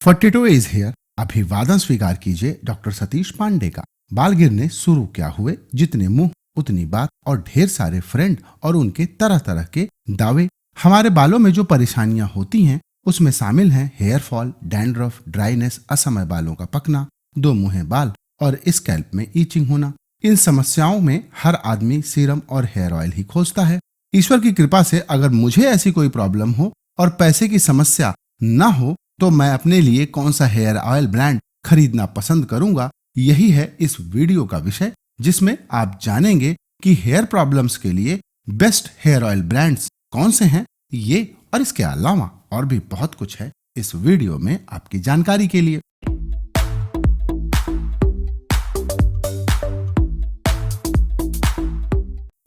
42 is here. अभिवादन स्वीकार कीजिए डॉक्टर सतीश पांडे का। बाल गिरने शुरू क्या हुए, जितने मुंह उतनी बात और ढेर सारे फ्रेंड और उनके तरह तरह के दावे। हमारे बालों में जो परेशानियां होती हैं उसमें शामिल हैं हेयर फॉल, डैंड्रफ, ड्राइनेस, असमय बालों का पकना, दो मुंहे बाल और स्कैल्प में ईचिंग होना। इन समस्याओं में हर आदमी सीरम और हेयर ऑयल ही खोजता है। ईश्वर की कृपा से अगर मुझे ऐसी कोई प्रॉब्लम हो और पैसे की समस्या ना हो तो मैं अपने लिए कौन सा हेयर ऑयल ब्रांड खरीदना पसंद करूंगा, यही है इस वीडियो का विषय, जिसमें आप जानेंगे कि हेयर प्रॉब्लम्स के लिए बेस्ट हेयर ऑयल ब्रांड्स कौन से हैं। ये और इसके अलावा और भी बहुत कुछ है इस वीडियो में आपकी जानकारी के लिए।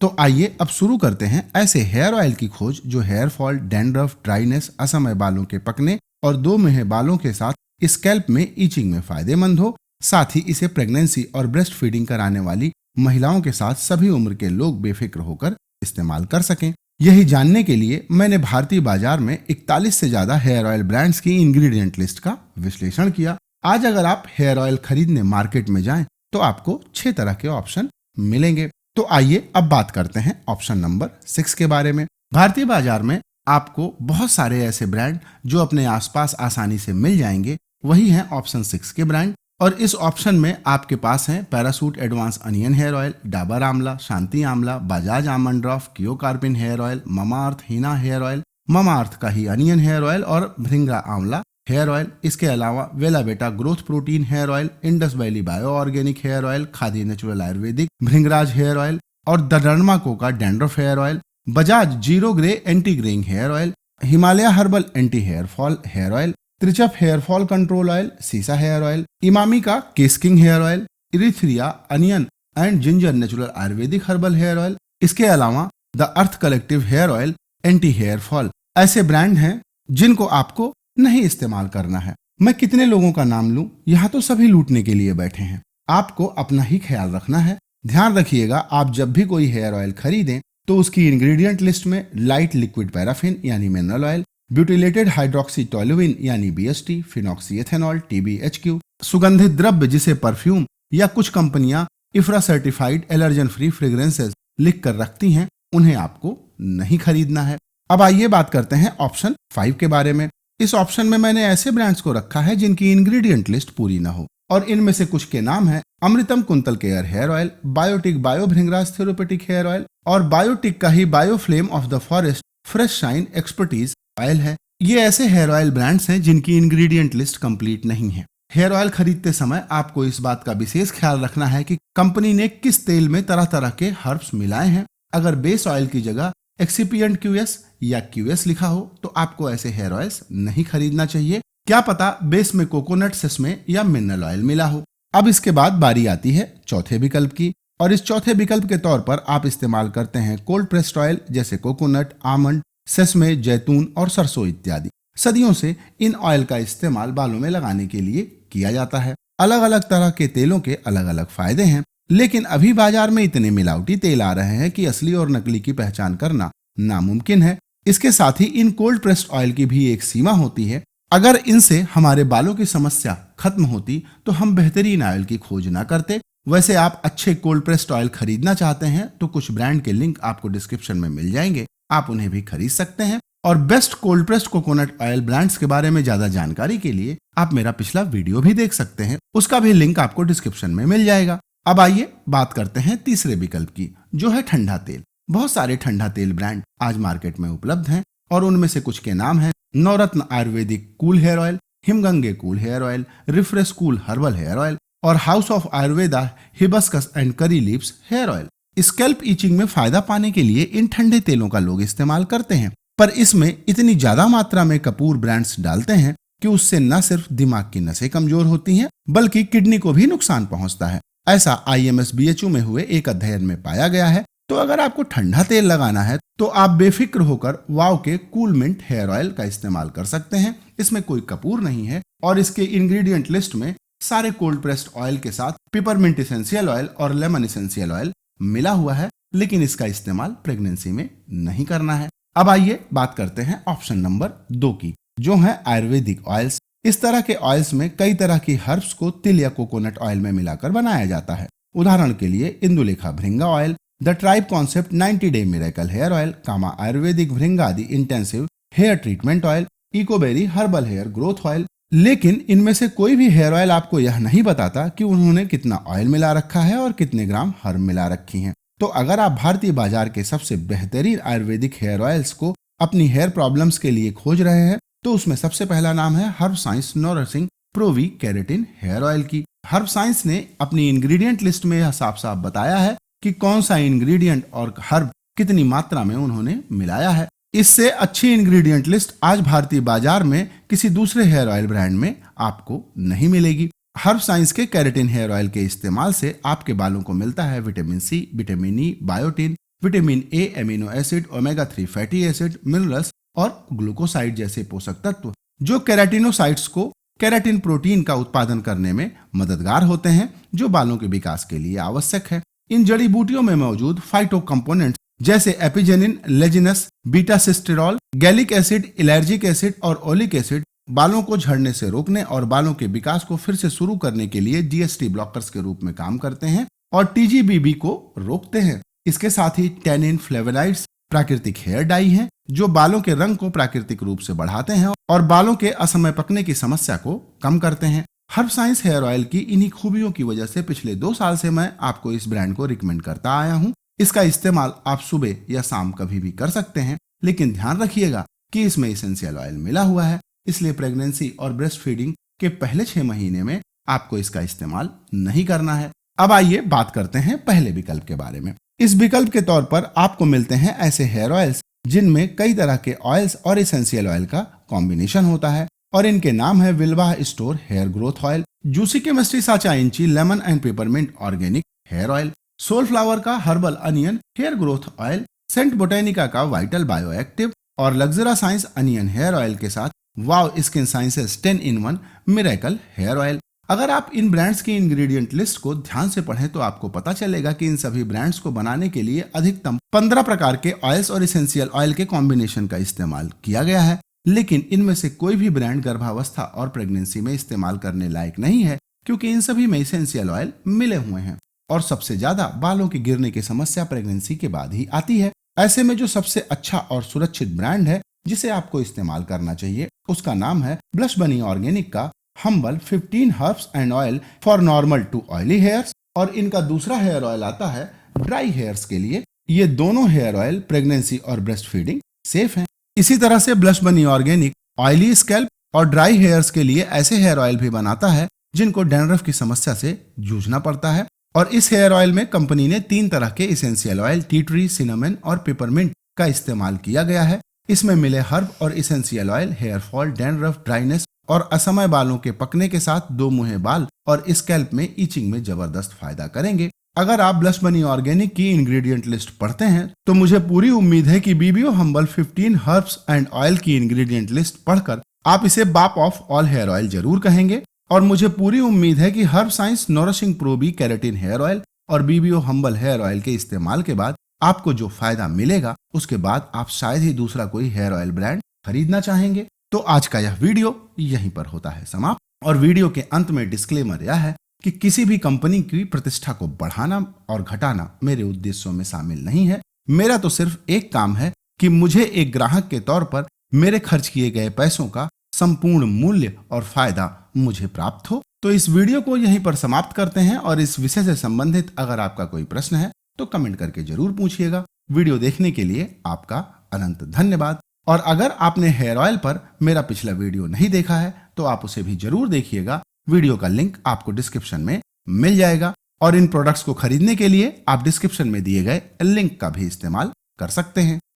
तो आइए अब शुरू करते हैं ऐसे हेयर ऑयल की खोज जो हेयर फॉल, डैंड्रफ, ड्राइनेस, असमय बालों के पकने और दो मुहे बालों के साथ स्कैल्प में ईचिंग में फायदेमंद हो। साथ ही इसे प्रेगनेंसी और ब्रेस्ट फीडिंग कराने वाली महिलाओं के साथ सभी उम्र के लोग बेफिक्र होकर इस्तेमाल कर सकें। यही जानने के लिए मैंने भारतीय बाजार में 41 से ज्यादा हेयर ऑयल ब्रांड्स की इंग्रेडिएंट लिस्ट का विश्लेषण किया। आज अगर आप हेयर ऑयल खरीदने मार्केट में जाएं तो आपको 6 तरह के ऑप्शन मिलेंगे। तो आइए अब बात करते हैं ऑप्शन नंबर 6 के बारे में। भारतीय बाजार में आपको बहुत सारे ऐसे ब्रांड जो अपने आसपास आसानी से मिल जाएंगे, वही हैं ऑप्शन 6 के ब्रांड। और इस ऑप्शन में आपके पास हैं Parachute advanced onion hair oil, Dabur Amla, Shanti Amla, Bajaj almond drop, Keo Karpin hair oil, Mamaearth henna hair oil, Mamaearth का ही अनियन हेयर ऑयल और भृंगरा आंवला हेयर ऑयल। इसके अलावा वेला बेटा growth protein hair oil, Indus Valley bio organic hair oil, Khadi natural ayurvedic bhringraj hair oil और the Derma कोका dandruff hair oil, Bajaj zero grey anti greying hair oil, Himalaya herbal anti hair fall hair oil, Trichup hair fall control oil, Sesa hair oil, Emami का Kesh King hair oil, इरिथ्रिया onion and ginger natural ayurvedic herbal hair oil. इसके अलावा the earth collective hair oil anti hair fall. ऐसे brand हैं जिनको आपको नहीं इस्तेमाल करना है। मैं कितने लोगों का नाम लूं, यहाँ तो सभी लूटने के लिए बैठे हैं। आपको अपना ही ख्याल रखना है। ध्यान रखिएगा, आप जब भी कोई हेयर ऑयल खरीदें तो उसकी इंग्रेडिएंट लिस्ट में लाइट लिक्विड पैराफिन यानी mineral oil, butylated hydroxy toluene यानी बीएचटी, फिनॉक्सी एथेनॉल टीबीएचक्यू, सुगंधित द्रव्य जिसे परफ्यूम या कुछ कंपनियां इफ्रा सर्टिफाइड एलर्जन फ्री फ्रेग्रेंसेस लिख कर रखती हैं, उन्हें आपको नहीं खरीदना है। अब आइए बात करते हैं ऑप्शन 5 के बारे में। इस ऑप्शन में मैंने ऐसे ब्रांड्स को रखा है जिनकी इंग्रेडिएंट लिस्ट पूरी ना हो, और इनमें से कुछ के नाम है Amrutam Kuntal care hair oil, Biotique bio bhringraj therapeutic hair oil और बायोटिक का ही bio flame of the forest fresh shine expertise oil है। ये ऐसे हेयर ऑयल ब्रांड्स हैं जिनकी इंग्रेडिएंट लिस्ट कंप्लीट नहीं है। हेयर ऑयल खरीदते समय आपको इस बात का विशेष ख्याल रखना है कि कंपनी ने किस तेल में तरह तरह के हर्ब्स मिलाए हैं। अगर बेस ऑयल की जगह एक्सिपिएंट क्यूएस या क्यूएस लिखा हो तो आपको ऐसे हेयर ऑयल्स नहीं खरीदना चाहिए। क्या पता बेस में कोकोनट, सेसमे या मिनरल ऑयल मिला हो। अब इसके बाद बारी आती है चौथे विकल्प की, और इस चौथे विकल्प के तौर पर आप इस्तेमाल करते हैं कोल्ड प्रेस्ड ऑयल जैसे कोकोनट, आमंड, सेसमे, जैतून और सरसों इत्यादि। सदियों से इन ऑयल का इस्तेमाल बालों में लगाने के लिए किया जाता है। अलग अलग तरह के तेलों के अलग अलग फायदे हैं, लेकिन अभी बाजार में इतने मिलावटी तेल आ रहे हैं कि असली और नकली की पहचान करना नामुमकिन है। इसके साथ ही इन कोल्ड प्रेस्ड ऑयल की भी एक सीमा होती है। अगर इनसे हमारे बालों की समस्या खत्म होती तो हम बेहतरीन ऑयल की खोज ना करते। वैसे आप अच्छे कोल्ड प्रेस्ड ऑयल खरीदना चाहते हैं तो कुछ ब्रांड के लिंक आपको डिस्क्रिप्शन में मिल जाएंगे, आप उन्हें भी खरीद सकते हैं। और best cold pressed coconut oil brands के बारे में ज्यादा जानकारी के लिए आप मेरा पिछला वीडियो भी देख सकते हैं, उसका भी लिंक आपको डिस्क्रिप्शन में मिल जाएगा। अब आइए बात करते हैं तीसरे विकल्प की, जो है ठंडा तेल। बहुत सारे ठंडा तेल ब्रांड आज मार्केट में उपलब्ध हैं और उनमें से कुछ के नाम हैं Navratna ayurvedic cool hair oil, Himgange cool hair oil, refresh cool herbal hair oil और house of Ayurveda hibiscus and curry leaves hair oil. Scalp itching में फायदा पाने के लिए इन ठंडे तेलों का लोग इस्तेमाल करते हैं, पर इसमें इतनी ज्यादा मात्रा में कपूर ब्रांड्स डालते हैं कि उससे न सिर्फ दिमाग की नसें कमजोर होती हैं बल्कि किडनी को भी नुकसान पहुंचता है। ऐसा IMS-BHU में हुए एक अध्ययन में पाया गया है। तो अगर आपको ठंडा तेल लगाना है तो आप बेफिक्र होकर वाव के कूल मिंट हेयर ऑयल का इस्तेमाल कर सकते हैं। इसमें कोई कपूर नहीं है और इसके इंग्रेडिएंट लिस्ट में सारे कोल्ड प्रेस्ड ऑयल के साथ पिपरमिंट एसेंशियल ऑयल और लेमन एसेंशियल ऑयल मिला हुआ है, लेकिन इसका इस्तेमाल प्रेगनेंसी में नहीं करना है। अब आइए बात करते हैं ऑप्शन नंबर 2 की, जो है आयुर्वेदिक ऑयल्स। इस तरह के ऑयल्स में कई तरह की हर्ब्स को तिल या कोकोनट ऑयल में मिलाकर बनाया जाता है। उदाहरण के लिए इंदुलेखा भृंगा oil, the tribe concept 90 day miracle hair oil, Kama ayurvedic Bhringadi intensive hair treatment oil, Ecoberry herbal hair growth oil. लेकिन इनमें से कोई भी हेयर ऑयल आपको यह नहीं बताता कि उन्होंने कितना ऑयल मिला रखा है और कितने ग्राम हर्ब मिला रखी हैं। तो अगर आप भारतीय बाजार के सबसे बेहतरीन आयुर्वेदिक हेयर ऑयल्स को अपनी हेयर प्रॉब्लम्स के लिए खोज रहे हैं, तो उसमें सबसे पहला नाम है हर्ब साइंस नोरिशिंग प्रोवी केराटिन हेयर ऑयल की। हर्ब साइंस ने अपनी इंग्रेडिएंट लिस्ट में यह साफ साफ बताया है कि कौन सा इंग्रेडिएंट और हर्ब कितनी मात्रा में उन्होंने मिलाया है। इससे अच्छी इंग्रेडिएंट लिस्ट आज भारतीय बाजार में किसी दूसरे हेयर ऑयल ब्रांड में आपको नहीं मिलेगी। हर्ब साइंस के केराटिन हेयर ऑयल के इस्तेमाल से आपके बालों को मिलता है vitamin C, vitamin E, biotin, vitamin A, amino acid, omega 3 fatty acid, minerals और ग्लूकोसाइड जैसे पोषक तत्व जो केराटिनोसाइट्स को केराटिन प्रोटीन का उत्पादन करने में मददगार होते हैं, जो बालों के विकास के लिए आवश्यक है। इन जड़ी बूटियों में मौजूद फाइटो कंपोनेंट्स जैसे एपिजेनिन, लेजिनस, beta sitosterol, gallic acid, ellagic acid और ओलिक एसिड बालों को झड़ने से रोकने और बालों के विकास को फिर से शुरू करने के लिए जीएसटी ब्लॉकर्स के रूप में काम करते हैं और टीजीबीबी को रोकते हैं। इसके साथ ही टैनिन, फ्लेवोनॉइड्स प्राकृतिक हेयर डाई हैं जो बालों के रंग को प्राकृतिक रूप से बढ़ाते हैं और बालों के असमय पकने की समस्या को कम करते हैं। हर्ब साइंस हेयर ऑयल की इन्हीं खूबियों की वजह से पिछले 2 साल से मैं आपको इस ब्रांड को रिकमेंड करता आया हूँ। इसका इस्तेमाल आप सुबह या शाम कभी भी कर सकते हैं, लेकिन ध्यान रखिएगा कि इसमें एसेंशियल ऑयल मिला हुआ है, इसलिए प्रेगनेंसी और ब्रेस्ट फीडिंग के पहले 6 महीने में आपको इसका इस्तेमाल नहीं करना है। अब आइए बात करते हैं पहले विकल्प के बारे में। इस विकल्प के तौर पर आपको मिलते हैं ऐसे हेयर ऑयल्स जिनमें कई तरह के ऑयल्स और एसेंशियल ऑयल का कॉम्बिनेशन होता है और इनके नाम है Vilvah store hair growth oil, juicy chemistry sacha inchi lemon and peppermint organic hair oil, soul flower का herbal onion hair growth oil, saint botanica का वाइटल बायो एक्टिव और Luxura science onion hair oil के साथ wow skin sciences 10 in 1 miracle hair oil. अगर आप इन brands की ingredient list को ध्यान से पढ़ें तो आपको पता चलेगा कि इन सभी ब्रांड्स को बनाने के लिए अधिकतम 15 प्रकार के ऑयल्स और एसेंशियल ऑयल के कॉम्बिनेशन का इस्तेमाल किया गया है, लेकिन इनमें से कोई भी ब्रांड गर्भावस्था और प्रेगनेंसी में इस्तेमाल करने लायक नहीं है क्योंकि इन सभी में एसेंशियल ऑयल मिले हुए हैं और सबसे ज्यादा बालों के गिरने की समस्या प्रेगनेंसी के बाद ही आती है। ऐसे में जो सबसे अच्छा और सुरक्षित ब्रांड है जिसे आपको इस्तेमाल करना चाहिए उसका नाम है ब्लश बनी ऑर्गेनिक का humble 15 herbs and oil for normal to oily hairs और इनका दूसरा हेयर ऑयल आता है ड्राई हेयर्स के लिए। ये दोनों हेयर ऑयल प्रेगनेंसी और ब्रेस्ट फीडिंग सेफ हैं। इसी तरह से blush bunny organic oily scalp और ड्राई हेयर्स के लिए ऐसे हेयर ऑयल भी बनाता है जिनको डैंड्रफ की समस्या से जूझना पड़ता है और इस हेयर ऑयल में कंपनी ने 3 तरह के essential oil tea tree, cinnamon और पेपरमिंट का इस्तेमाल किया गया है। इसमें मिले हर्ब और essential oil hair fall, dandruff, dryness और असमय बालों के पकने के साथ 2 मुहे बाल और स्कैल्प में ईचिंग में जबरदस्त फायदा करेंगे। अगर आप ब्लश बनी ऑर्गेनिक की इंग्रेडिएंट लिस्ट पढ़ते हैं तो मुझे पूरी उम्मीद है कि बीबीओ हम्बल 15 हर्ब्स एंड ऑयल की इंग्रेडिएंट लिस्ट पढ़कर आप इसे बाप ऑफ ऑल हेयर ऑयल जरूर कहेंगे और मुझे पूरी उम्मीद है कि हर्ब साइंस नोरिशिंग प्रोबी केराटिन हेयर ऑयल और बीबीओ हम्बल हेयर ऑयल के इस्तेमाल के बाद आपको जो फायदा मिलेगा उसके बाद आप शायद ही दूसरा कोई हेयर ऑयल ब्रांड खरीदना चाहेंगे। तो आज का यह वीडियो यहीं पर होता है समाप्त और वीडियो के अंत में डिस्क्लेमर यह है कि किसी भी कंपनी की प्रतिष्ठा को बढ़ाना और घटाना मेरे उद्देश्यों में शामिल नहीं है। मेरा तो सिर्फ एक काम है कि मुझे एक ग्राहक के तौर पर मेरे खर्च किए गए पैसों का संपूर्ण मूल्य और फायदा मुझे प्राप्त हो। तो इस वीडियो को यहीं पर समाप्त करते हैं और इस विषय से संबंधित अगर आपका कोई प्रश्न है तो कमेंट करके जरूर पूछिएगा। वीडियो देखने के लिए आपका अनंत धन्यवाद और अगर आपने हेयर ऑयल पर मेरा पिछला वीडियो नहीं देखा है तो आप उसे भी जरूर देखिएगा। वीडियो का लिंक आपको डिस्क्रिप्शन में मिल जाएगा और इन प्रोडक्ट्स को खरीदने के लिए आप डिस्क्रिप्शन में दिए गए लिंक का भी इस्तेमाल कर सकते हैं।